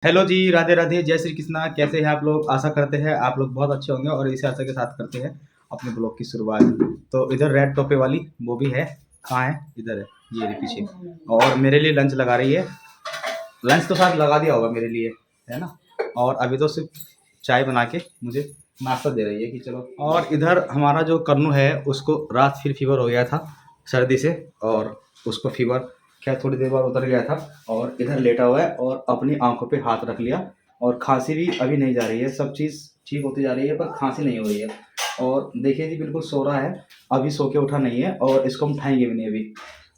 Hello जी, राधे राधे, जय श्री कृष्णा। कैसे हैं आप लोग? आशा करते हैं आप लोग बहुत अच्छे होंगे और इसी आशा के साथ करते हैं अपने ब्लॉग की शुरुआत। तो इधर रेड टोपे वाली वो भी है। कहाँ है? इधर है, ये रही पीछे। और मेरे लिए लंच लगा रही है। लंच तो शायद लगा दिया होगा मेरे लिए, है ना। और अभी तो सिर्फ चाय बना के मुझे नाश्ता दे रही है कि चलो। और इधर हमारा जो कन्नू है उसको रात फिर फीवर हो गया था सर्दी से, और उसको फीवर क्या थोड़ी देर बाद उतर गया था। और इधर लेटा हुआ है और अपनी आंखों पे हाथ रख लिया। और खांसी भी अभी नहीं जा रही है, सब चीज़ ठीक होती जा रही है पर खांसी नहीं हो रही है। और देखिए जी, बिल्कुल सो रहा है, अभी सो के उठा नहीं है और इसको हम उठाएंगे भी नहीं अभी।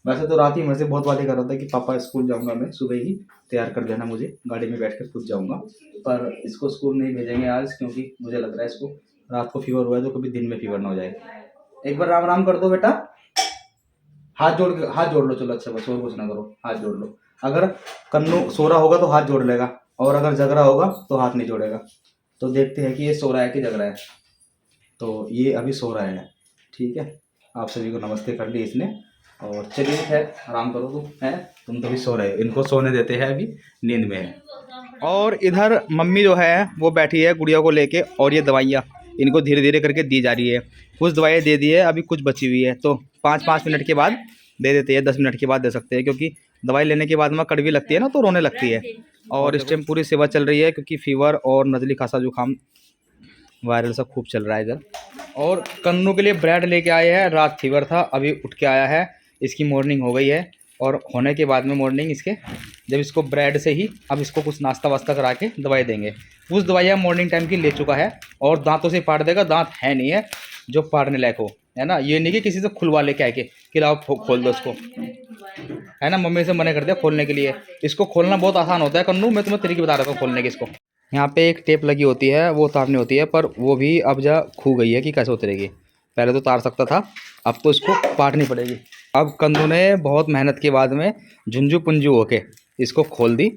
वैसे तो रात ही मेरे से बहुत बातें कर रहा था कि पापा स्कूल जाऊंगा, मैं सुबह ही तैयार कर देना मुझे, गाड़ी में बैठ कर खुद जाऊंगा। पर इसको स्कूल नहीं भेजेंगे आज, क्योंकि मुझे लग रहा है इसको रात को फीवर हुआ है तो कभी दिन में फीवर ना हो जाए। एक बार राम राम कर दो बेटा, हाथ जोड़ लो। चलो अच्छा, बस और कुछ ना करो, हाथ जोड़ लो। अगर कन्नू सो रहा होगा तो हाथ जोड़ लेगा, और अगर जग रहा होगा तो हाथ नहीं जोड़ेगा। तो देखते हैं कि ये सो रहा है कि जग रहा है। तो ये अभी सो रहा है, ठीक है। आप सभी को नमस्ते कर ली इसने। और चलिए खैर, आराम करो तुम, है तुम तो भी सो रहे हो, इनको सोने देते हैं, अभी नींद में है। और इधर मम्मी जो है वो बैठी है गुड़िया को लेके, और ये दवाइयाँ इनको धीरे धीरे करके दी जा रही है। कुछ दवाइयाँ दे दी है, अभी कुछ बची हुई है, तो 5-5 मिनट के बाद दे देते हैं, 10 मिनट के बाद दे सकते हैं, क्योंकि दवाई लेने के बाद में कड़वी लगती है ना, तो रोने लगती है। और इस टाइम पूरी सेवा चल रही है, क्योंकि फीवर और नज़ली खांसा जुकाम वायरल सब खूब चल रहा है इधर। और कन्नू के लिए ब्रेड लेके आए हैं, रात फीवर था, अभी उठ के आया है, इसकी मॉर्निंग हो गई है। और होने के बाद में मॉर्निंग इसके, जब इसको ब्रेड से ही अब इसको कुछ नाश्ता वास्ता करा के दवाई देंगे। कुछ दवाइयाँ मॉर्निंग टाइम की ले चुका है, और दांतों से पाड़ देगा, दांत है नहीं है जो पाड़ने लायक हो, है ना। ये नहीं कि किसी से खुलवा लेके आए कि लाओ खोल दो इसको, है ना। मम्मी से मना कर दिया खोलने के लिए। इसको खोलना बहुत आसान होता है कन्नू, मैं तुम्हें तरीके बता रहा हूँ खोलने की। इसको यहाँ पे एक टेप लगी होती है, वो उतारनी होती है, पर वो भी अब जा खू गई है कि कैसे उतरेगी। पहले तो उतार सकता था, अब तो इसको पाटनी पड़ेगी। अब कन्नू ने बहुत मेहनत के बाद में झुंझू पुंजू होके इसको खोल दी,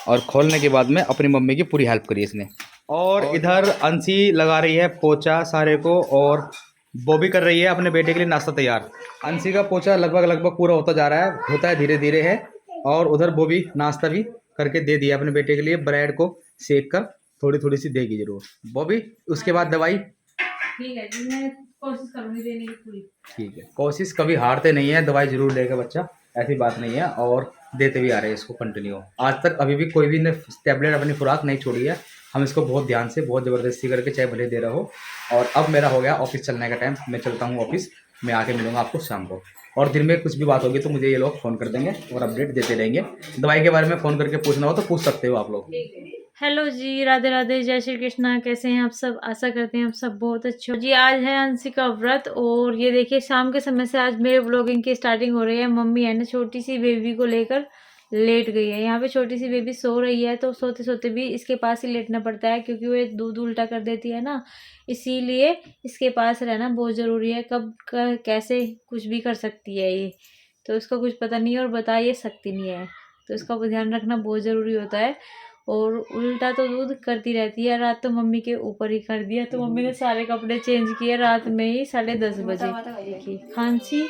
और खोलने के बाद में अपनी मम्मी की पूरी हेल्प करी इसने। और इधर अंशी लगा रही है पोछा सारे को, और वो भी कर रही है अपने बेटे के लिए नाश्ता तैयार। अंशी का पोछा लगभग लगभग पूरा होता जा रहा है, होता है धीरे धीरे है। और उधर वो भी नाश्ता भी करके दे दिया अपने बेटे के लिए, ब्रेड को सेक कर थोड़ी थोड़ी सी देगी जरूर वो भी। उसके बाद दवाई, ठीक है जी, मैं कोशिश करूंगी देने की पूरी। ठीक है, कोशिश कभी हारते नहीं है, दवाई जरूर लेगा बच्चा, ऐसी बात नहीं है। और देते भी आ रहे हैं इसको कंटिन्यू, आज तक अभी भी कोई भी ने टैबलेट अपनी खुराक नहीं छोड़ी है। हम इसको बहुत ध्यान से, बहुत ज़बरदस्ती करके चाहे भले दे रहा हो। और अब मेरा हो गया ऑफिस चलने का टाइम, मैं चलता हूँ ऑफिस। मैं आके मिलूंगा आपको शाम को, और दिन में कुछ भी बात होगी तो मुझे ये लोग फ़ोन कर देंगे और अपडेट देते रहेंगे। दवाई के बारे में फ़ोन करके पूछना हो तो पूछ सकते हो आप लोग। हेलो जी, राधे राधे, जय श्री कृष्णा। कैसे हैं आप सब? आशा करते हैं आप सब बहुत अच्छे हो जी। आज है अंशी का व्रत, और ये देखिए शाम के समय से आज मेरे ब्लॉगिंग की स्टार्टिंग हो रही है। मम्मी है ना छोटी सी बेबी को लेकर लेट गई है। यहाँ पे छोटी सी बेबी सो रही है, तो सोते सोते भी इसके पास ही लेटना पड़ता है, क्योंकि वो दूध उल्टा कर देती है ना, इसीलिए इसके पास रहना बहुत ज़रूरी है। कब कैसे कुछ भी कर सकती है ये, तो इसका कुछ पता नहीं है, और बता ये सकती नहीं है, तो इसका ध्यान रखना बहुत ज़रूरी होता है। और उल्टा तो दूध करती रहती है। रात तो मम्मी के ऊपर ही कर दिया, तो मम्मी ने सारे कपड़े चेंज किए रात में ही 10:30 बजे। देखिए खांसी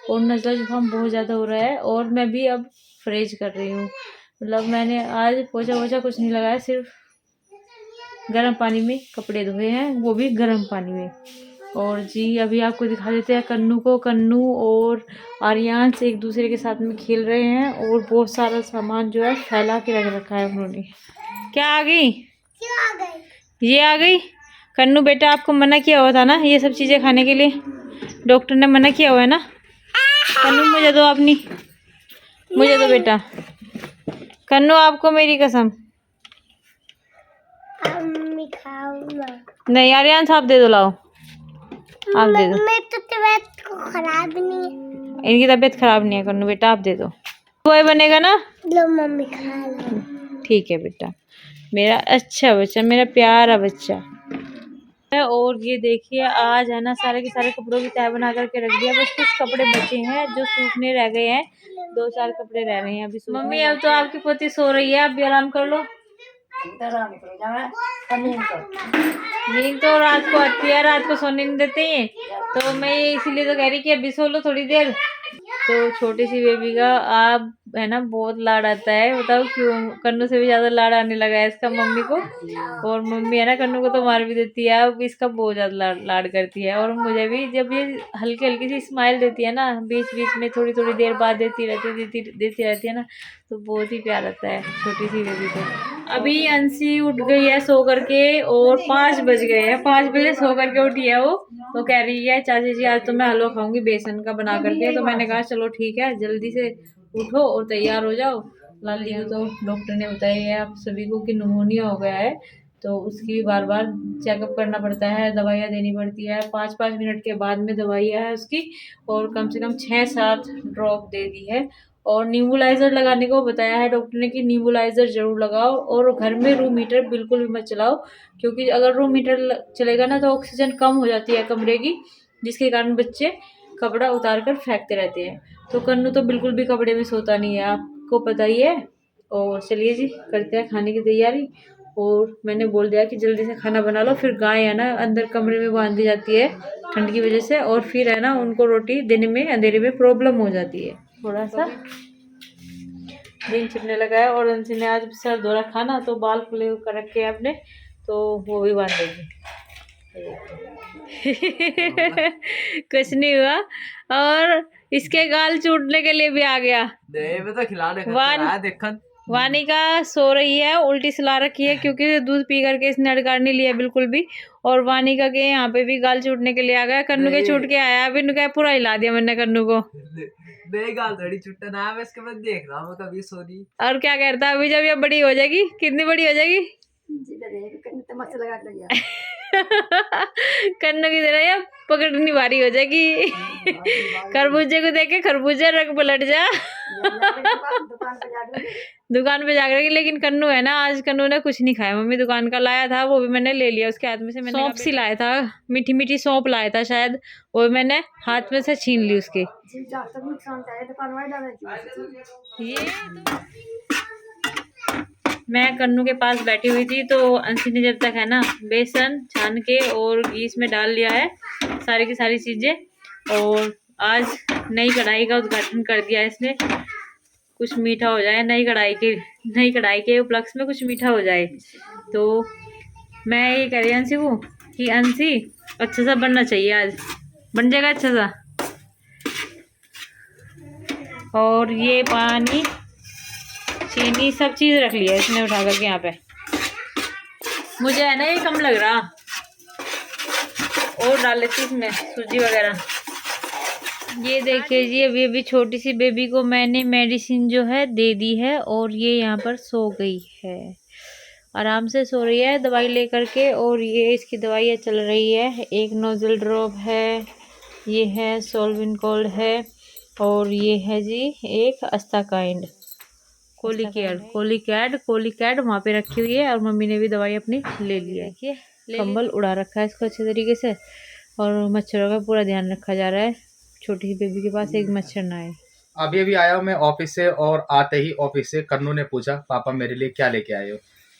और नज़ला जुकाम बहुत ज़्यादा हो रहा है, और मैं भी अब फ्रेज कर रही हूँ। मतलब मैंने आज पोछा वोछा कुछ नहीं लगाया, सिर्फ गर्म पानी में कपड़े धोए हैं, वो भी गर्म पानी में। और जी अभी आपको दिखा देते हैं कन्नू को। कन्नू और आर्यांश एक दूसरे के साथ में खेल रहे हैं, और बहुत सारा सामान जो है फैला के रख रखा है उन्होंने। क्या आ गई? क्यों आ गई? ये आ गई। कन्नू बेटा, आपको मना किया हुआ था ना ये सब चीज़ें खाने के लिए, डॉक्टर ने मना किया हुआ है ना। कन्नू मुझे दो अपनी, मुझे दो बेटा। कन्नू आपको मेरी कसम। नहीं आर्यांश आप दे दो, लाओ आप दे दो। मेरी तो तबीयत खराब नहीं है। इनकी तबीयत खराब नहीं है कन्नू बेटा, आप दे दो। बॉय बनेगा ना? लो मम्मी खा लो। ठीक है बेटा, मेरा अच्छा बच्चा, मेरा प्यारा बच्चा। और ये देखिए आज है ना सारे के सारे कपड़ों की तह बना करके रख दिया, बस कुछ कपड़े बचे हैं जो सूखने रह गए हैं। 2-4 कपड़े रह रहे हैं अभी। मम्मी अब तो आपकी पोती सो रही है, अब भी आराम कर लो। नींद तो रात को आती है, रात को सोने नहीं देते हैं, तो मैं इसीलिए तो कह रही कि अभी सो लो थोड़ी देर। तो छोटी सी बेबी का आप है ना बहुत लाड आता है। बताओ क्यों? कन्नू से भी ज्यादा लाड आने लगा है इसका मम्मी को। और मम्मी है ना कन्नू को तो मार भी देती है, अब इसका बहुत ज्यादा लाड करती है। और मुझे भी जब ये हल्की हल्की सी स्माइल देती है ना, बीच बीच में थोड़ी थोड़ी देर बाद देती रहती है ना, तो बहुत ही प्यार आता है छोटी सी बेबी को। अभी अंशी उठ गई है सो करके और 5 बज गए हैं। 5 बजे सो करके उठी है वो। तो कह रही है चाची जी आज तो मैं हलवा खाऊंगी बेसन का बना करके। तो मैंने कहा चलो ठीक है, जल्दी से उठो और तैयार हो जाओ। लाली को तो डॉक्टर ने बताया है आप सभी को कि निमोनिया हो गया है, तो उसकी बार बार चेकअप करना पड़ता है, दवाइयाँ देनी पड़ती है। 5-5 मिनट के बाद में दवाइयाँ है उसकी, और कम से कम 6-7 ड्रॉप दे दी है। और नींबुलाइजर लगाने को बताया है डॉक्टर ने कि नींबुलाइजर जरूर लगाओ। और घर में रूम हीटर बिल्कुल भी मत चलाओ, क्योंकि अगर रूम हीटर चलेगा ना तो ऑक्सीजन कम हो जाती है कमरे की, जिसके कारण बच्चे कपड़ा उतार कर फेंकते रहते हैं। तो कन्नू तो बिल्कुल भी कपड़े में सोता नहीं है, आपको पता ही है। और चलिए जी करते हैं खाने की तैयारी। और मैंने बोल दिया कि जल्दी से खाना बना लो, फिर गाय है ना अंदर कमरे में बांध दी जाती है ठंड की वजह से, और फिर है ना उनको रोटी देने में अंधेरे में प्रॉब्लम हो जाती है। थोड़ा सा दिन छिपने लगा है और अंशी ने आज सर धो रखा ना, तो बाल खुले कर रखे हैं आपने, तो वो भी बांध देगी। कुछ नहीं हुआ। और इसके गाल चूटने के लिए भी आ गया। तो खिलाने वानिका सो रही है, उल्टी सुला रखी है क्योंकि दूध पी करके इसने अडकार नहीं लिया बिल्कुल भी। और वानिका के यहाँ पे भी गाल चूटने के लिए आ गया। कन्नू के छूट के आया, अभी इनका पूरा हिला दिया मैंने कन्नू को। नहीं गाल थोड़ी छुट्टा ना है, मैं इसके बाद देख रहा हूँ कभी सोनी। और क्या कहता है अभी जब ये बड़ी हो जाएगी? कितनी बड़ी हो जाएगी? कन्नू की तरह ये पकड़नी भारी हो जाएगी। खरबूजे को देख के खरबूजे रंग पलट जा। दुकान पे जाकर, लेकिन कन्नू है ना आज कन्नू ने कुछ नहीं खाया। मम्मी दुकान का लाया था वो भी मैंने ले लिया उसके हाथ में से। मैंने सौंप सी लाया था, मीठी मीठी सौंप लाया था शायद, वो मैंने हाथ में से छीन ली उसके। ये मैं कन्नू के पास बैठी हुई थी, तो अंशी ने जब तक है ना बेसन छान के और घी में डाल लिया है सारी की सारी चीजें। और आज नई कढ़ाई का उद्घाटन कर दिया इसने, कुछ मीठा हो जाए नई कढ़ाई के उपलक्ष्य में, कुछ मीठा हो जाए। तो मैं ये कह रही अंशी को कि अंशी अच्छा सा बनना चाहिए, आज बन जाएगा अच्छा सा। और ये पानी चीनी सब चीज रख लिया इसने उठा करके यहाँ पे। मुझे है ना ये कम लग रहा, और डाल लेती इसमें सूजी वगैरह। ये देखिए जी अभी छोटी सी बेबी को मैंने मेडिसिन जो है दे दी है, और ये यहाँ पर सो गई है, आराम से सो रही है दवाई लेकर के। और ये इसकी दवाइयाँ चल रही है, एक नोजल ड्रॉप है, ये है सोल्विनकोल्ड है, और ये है जी एक अस्ताकाइंड कोलिकैड वहाँ पे रखी हुई है। और मम्मी ने भी दवाई अपनी ले ली है। देखिए कंबल उड़ा रखा है इसको अच्छे तरीके से, और मच्छरों का पूरा ध्यान रखा जा रहा है, छोटी सी बेबी के पास एक मच्छर ना आए। अभी अभी आया हूँ मैं ऑफिस से, और आते ही ऑफिस से कन्नू ने पूछा पापा मेरे लिए क्या लेके आए हो।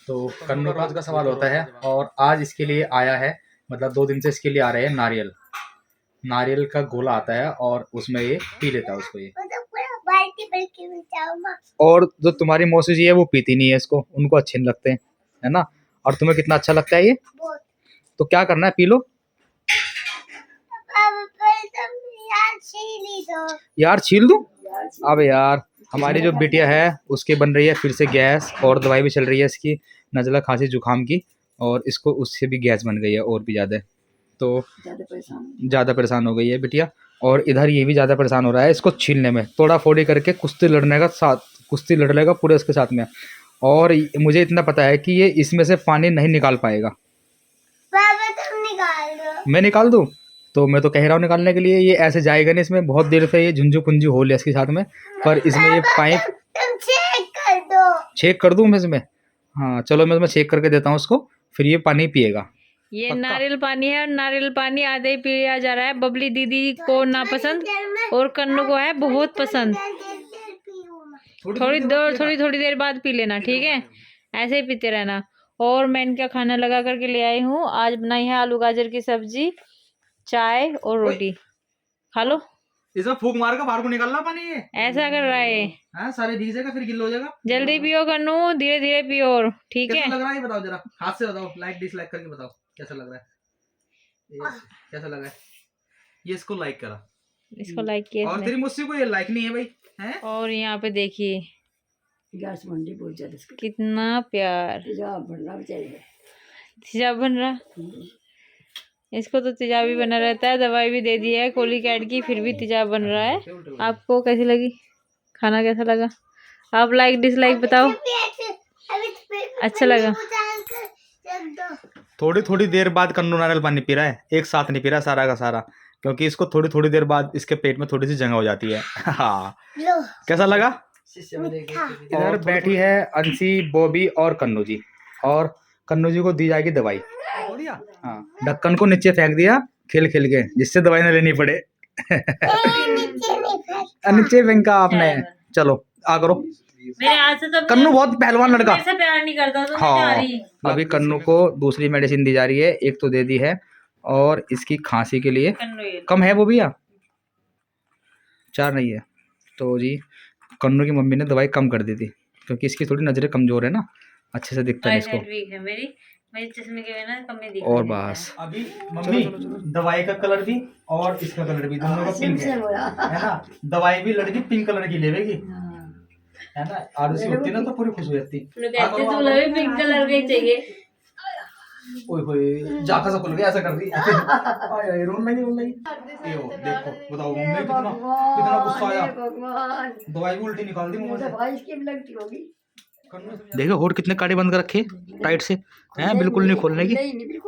तो कन्नू का रोज का सवाल होता है, और आज इसके लिए आया है, मतलब 2 दिन से इसके लिए आ रहे हैं नारियल का गोला आता है, और उसमें ये पी लेता है उसको ये। और जो तुम्हारी मौसी जी है वो पीती नहीं है इसको, उनको अच्छे नहीं लगते हैं, है ना। और तुम्हें कितना अच्छा लगता है ये, तो क्या करना है, पी लो यार, छील दूं। अबे यार हमारी जो बिटिया है उसके बन रही है फिर से गैस, और दवाई भी चल रही है इसकी नज़ला खांसी जुकाम की, और इसको उससे भी गैस बन गई है और भी ज़्यादा, तो ज़्यादा परेशान हो गई है बिटिया। और इधर ये भी ज़्यादा परेशान हो रहा है इसको छीलने में, तोड़ा फोड़ी करके कुश्ती लड़ लेगा पूरे उसके साथ में। और मुझे इतना पता है कि ये इसमें से पानी नहीं निकाल पाएगा। मैं निकाल दूँ? तो मैं तो कह रहा हूँ निकालने के लिए, ये ऐसे जाएगा नहीं इसमें, बहुत देर से ये झुंझु पुंझु हो लिया इसके साथ में, पर इसमें ये पाइप चेक कर दूँ मैं इसमें। हाँ चलो मैं इसमें चेक करके देता हूँ उसको, फिर ये पानी पिएगा। ये नारियल पानी है, और नारियल पानी आधे ही पिया जा रहा है। बबली दीदी को ना पसंद, और कन्नू को है बहुत पसंद। थोड़ी देर बाद पी लेना, ठीक है, ऐसे ही पीते रहना। और मैं इनका खाना लगा करके ले आई हूँ, आज बनाई है आलू गाजर की सब्जी, चाय और रोटी, खा लो। इसमें फूक मार के बाहर को निकलना पानी ये। ऐसा कर रहा है। हाँ सारे भीगेगा फिर गिल्ला हो जाएगा। जल्दी पियो कन्नू, धीरे धीरे पियो, ठीक है। कैसा लग रहा है ये बताओ जरा, हाथ से बताओ, लाइक डिसलाइक करके बताओ कैसा लग रहा है ये, कैसा लग रहा है ये। इसको लाइक करा, इसको लाइक किया और इसने। तेरी मुझसे को ये लाइक नहीं है भाई हैं। और यहाँ पे देखिए गैस मंडी बहुत ज्यादा इसका कितना प्यार, तेजाब बनना बेचारे तेजाब बन रहा। इसको तो तेजाब भी बना रहता है, दवाई भी दे दी है कोलिक ऐड की, फिर भी तेजाब बन रहा है। आपको कैसी लगी, खाना कैसा लगा? आप लाइक डिसलाइक बताओ। अच्छा लगा। थोड़ी थोड़ी देर बाद कन्नू नारियल पानी पी रहा है, एक साथ नहीं पी रहा सारा का सारा, क्योंकि इसको थोड़ी थोड़ी देर बाद इसके पेट में थोड़ी सी जंग हो जाती है। हाँ कैसा लगा? इधर बैठी है अंशी, बॉबी और कन्नू जी, और कन्नू जी को दी जाएगी दवाई। हाँ ढक्कन को नीचे फेंक दिया खेल खेल के, जिससे दवाई ना लेनी पड़े। नीचे फेंका आपने। चलो आ करो। मेरे हाथ से तो कन्नू बहुत पहलवान लड़का। मेरे से प्यार नहीं करता तो हाँ अभी कन्नू को दूसरी मेडिसिन दी जा रही है, एक तो दे दी है, और इसकी खांसी के लिए कम है वो भी 4 नहीं है, तो जी कन्नू की मम्मी ने दवाई कम कर दी थी, क्योंकि इसकी थोड़ी नजरें कमजोर है ना, अच्छे से दिखता है इसको। है मेरी चश्मे के बिना कम नहीं दिखता। और बस अभी मम्मी दवाई का कलर भी और इसका कलर भी दोनों का पिंक है ना। दवाई भी लड़की पिंक कलर की लेगी है ना, आरुषि होती ना तो पूरी खुश हो जाती। पिंक कलर का ही चाहिए। ओए होए जाका सा खुल गया, ऐसा कर दी। आय रोन लगी। ये हो देखो, बताओ मम्मी कितना गुस्सा आया, दवाई भी उल्टी निकाल दी मुंह से। भाई इसकी भी लगती होगी। देखो होठ कितने काटे बंद कर रखे टाइट से हैं, बिल्कुल नहीं खोलने की,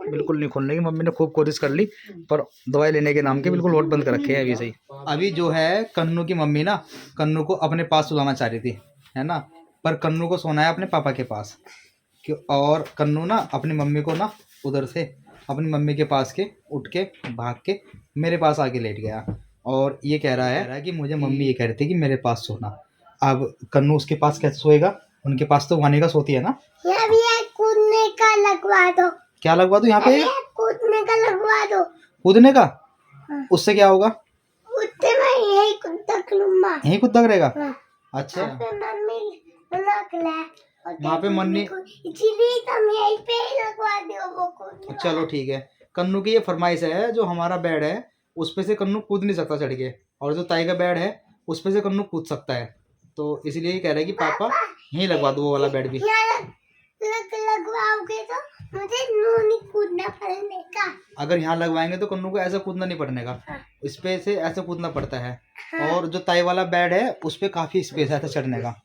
बिल्कुल नहीं खोलने की। मम्मी ने खूब कोशिश कर ली, पर दवाई लेने के नाम के बिल्कुल होठ बंद कर रखे हैं अभी से ही। अभी जो है कन्नू की मम्मी ना कन्नू को अपने पास सुलाना चाह रही थी है ना, पर कन्नू को सोना है अपने पापा के पास। और कन्नू ना अपनी मम्मी को ना उधर से अपनी मम्मी के पास के उठ के भाग के मेरे पास आके लेट गया, और ये कह रहा है कि मुझे मम्मी ये कह रही थी कि मेरे पास सोना। अब कन्नू उसके पास कैसे सोएगा, उनके पास तो वानी का सोती है ना। यहाँ भी एक कूदने का लगवा दो। क्या लगवा दो यहाँ पे? कूदने का लगवा दो। कूदने का? उससे क्या होगा? कूदते में यही कुत्ता लूंगा। यही कुत्ता करेगा? अच्छा वहाँ पे मन्नी, इसीलिए तुम यहीं पे लगवा दो वो कूदने। चलो ठीक है। कन्नू की ये फरमाइश है, जो हमारा बेड है उस पे से कन्नू कूद नहीं सकता चढ़ के, और जो ताई का बेड है उस पे से कन्नू कूद सकता है, तो इसलिए ये कह रहा है कि पापा यहीं लगवा दो वो वाला बेड भी। लगवाओगे तो मुझे नहीं कूदना पड़ेगा। अगर यहाँ लगवाएंगे तो कन्नू को ऐसा कूदना नहीं पड़ने का, इस पे से ऐसे कूदना पड़ता है। और जो ताई वाला बेड है उस पे काफी स्पेस है चढ़ने का।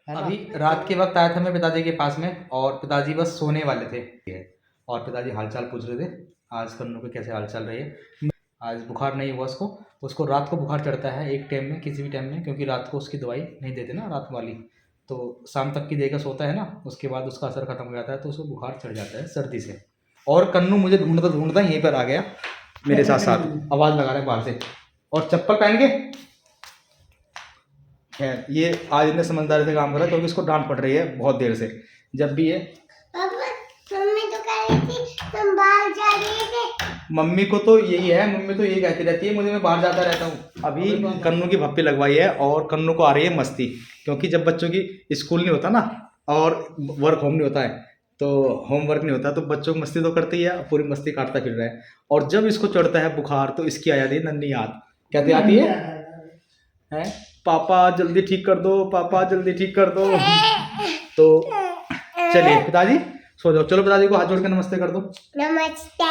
अभी रात के वक्त आया था मैं पिताजी के पास में, और पिताजी बस सोने वाले थे, और पिताजी हालचाल पूछ रहे थे आज कन्नू के कैसे हाल चल रही है। आज बुखार नहीं हुआ उसको रात को बुखार चढ़ता है एक टाइम में, किसी भी टाइम में, क्योंकि रात को उसकी दवाई नहीं देते ना रात वाली, तो शाम तक की देकर सोता है ना, उसके बाद उसका असर खत्म हो जाता है तो उसको बुखार चढ़ जाता है सर्दी से। और कन्नू मुझे ढूंढता ढूंढता यहीं पर आ गया मेरे साथ साथ, आवाज़ लगा रहा है बाहर से, और चप्पल पहन के। खैर ये आज इतने समझदारी से काम कर रहा है, क्योंकि इसको डांट पड़ रही है बहुत देर से। जब भी ये मम्मी तो कह रही थी तुम बाहर जा रहे थे। मम्मी को तो यही है, मम्मी तो यही कहती रहती है मुझे, मैं बाहर जाता रहता हूँ। अभी कन्नू की भप्पी लगवाई है, और कन्नू को आ रही है मस्ती, क्योंकि जब बच्चों की स्कूल नहीं होता ना और वर्क होम नहीं होता है, तो होमवर्क नहीं होता, तो बच्चों को मस्ती तो करती है, पूरी मस्ती काटता फिर रहा है। और जब इसको चढ़ता है बुखार तो इसकी आ जाती है नन्ही याद। कहती आती है पापा जल्दी ठीक कर दो, पापा जल्दी ठीक कर दो। तो चलिए पिताजी सो जाओ, चलो पिताजी को हाथ जोड़ के नमस्ते कर दो। नमस्ते,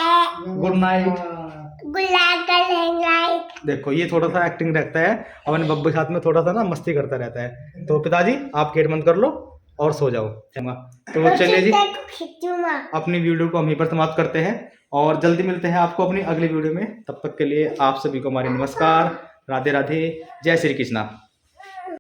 गुड नाइट। Good night. देखो ये थोड़ा सा एक्टिंग रखता है, अपने बब्बू के साथ में थोड़ा सा ना मस्ती करता रहता है। तो पिताजी आप गेट बंद कर लो और सो जाओ। तो चलिए जी अपनी वीडियो को हम यहीं पर समाप्त करते हैं, और जल्दी मिलते हैं आपको अपनी अगली वीडियो में। तब तक के लिए आप सभी को हमारे नमस्कार, राधे राधे, जय श्री कृष्णा।